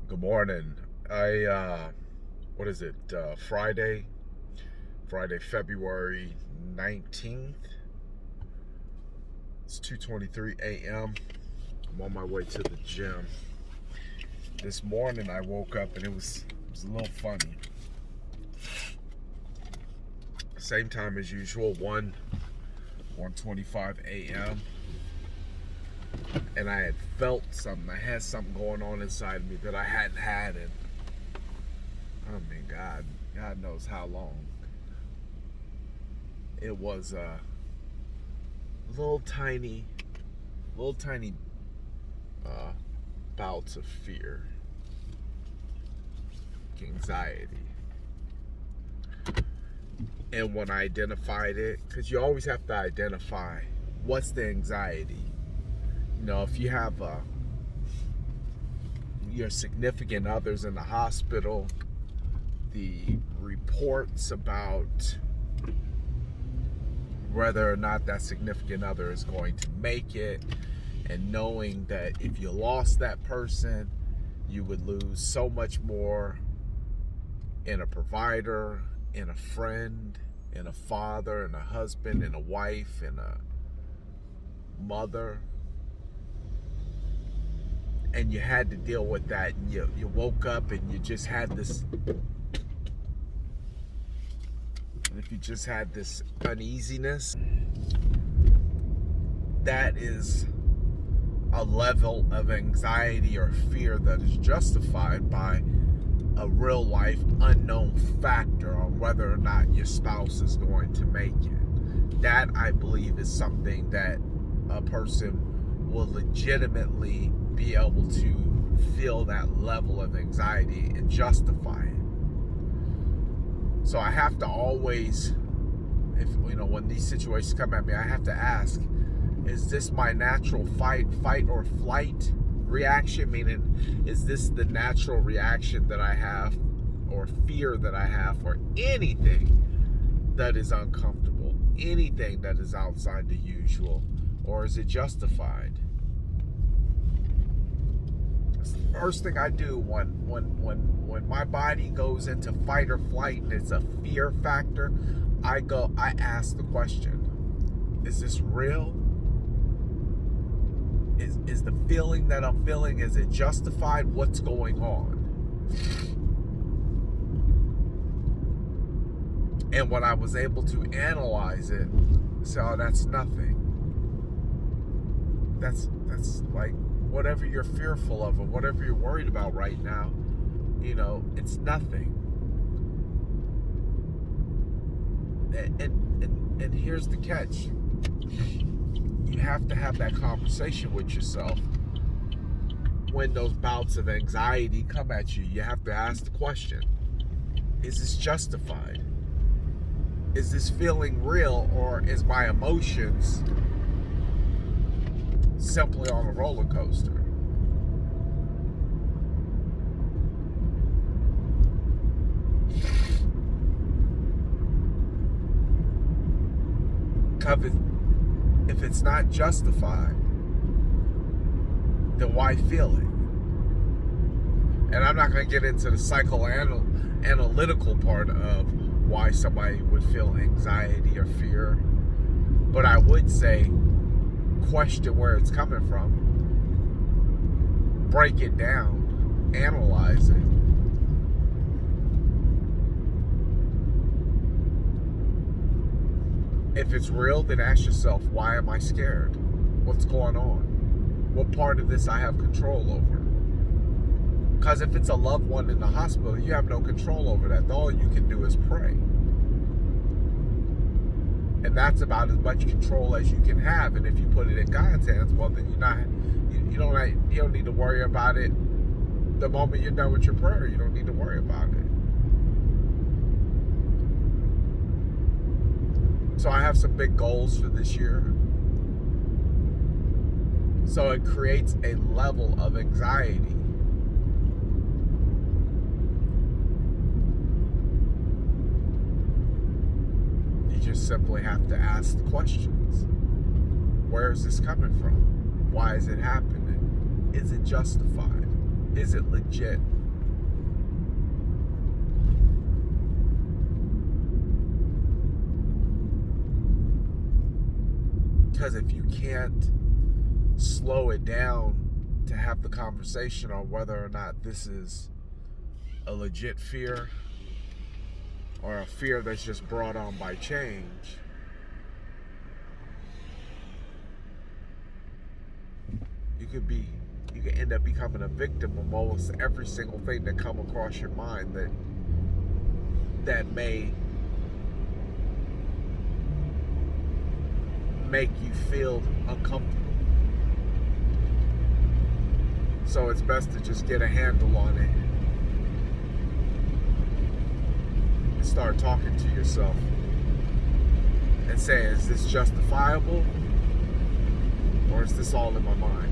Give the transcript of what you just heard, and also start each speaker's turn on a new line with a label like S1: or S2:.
S1: Good morning. What is it? Friday, February 19th. It's 2:23 a.m. I'm on my way to the gym. This morning I woke up and it was a little funny. Same time as usual, 1:25 a.m. And I had felt something. I had something going on inside of me that I hadn't had in, God knows how long. It was little tiny uh, bouts of fear, anxiety. And when I identified it, because you always have to identify what's the anxiety. You know, if you have your significant others in the hospital, the reports about whether or not that significant other is going to make it, and knowing that if you lost that person, you would lose so much more in a provider, in a friend, in a father, in a husband, in a wife, in a mother. And you had to deal with that, and you woke up and you just had this, and if you just had this uneasiness, that is a level of anxiety or fear that is justified by a real life unknown factor on whether or not your spouse is going to make it. That, I believe, is something that a person will legitimately be able to feel that level of anxiety and justify it. So I have to always, when these situations come at me, I have to ask, is this my natural fight or flight reaction? Meaning, is this the natural reaction that I have or fear that I have for anything that is uncomfortable, anything that is outside the usual, or is it justified? It's the first thing I do when my body goes into fight or flight and it's a fear factor. I ask the question, is this real? Is the feeling that I'm feeling, is it justified? What's going on? And when I was able to analyze it, say, oh, that's nothing. That's like whatever you're fearful of or whatever you're worried about right now, it's nothing. And here's the catch. You have to have that conversation with yourself when those bouts of anxiety come at you. You have to ask the question, is this justified? Is this feeling real, or is my emotions simply on a roller coaster? Because if it's not justified, then why feel it? And I'm not going to get into the psychoanalytical part of why somebody would feel anxiety or fear, but I would say question where it's coming from, break it down, analyze it. If it's real, then ask yourself, why am I scared? What's going on? What part of this I have control over? Because if it's a loved one in the hospital, you have no control over that. All you can do is pray. And that's about as much control as you can have. And if you put it in God's hands, well, then you don't need to worry about it. The moment you're done with your prayer, you don't need to worry about it. So I have some big goals for this year. So it creates a level of anxiety. You just simply have to ask the questions. Where is this coming from? Why is it happening? Is it justified? Is it legit? Because if you can't slow it down to have the conversation on whether or not this is a legit fear or a fear that's just brought on by change, you can end up becoming a victim of almost every single thing that come across your mind that may make you feel uncomfortable. So it's best to just get a handle on it and start talking to yourself and saying, is this justifiable or is this all in my mind?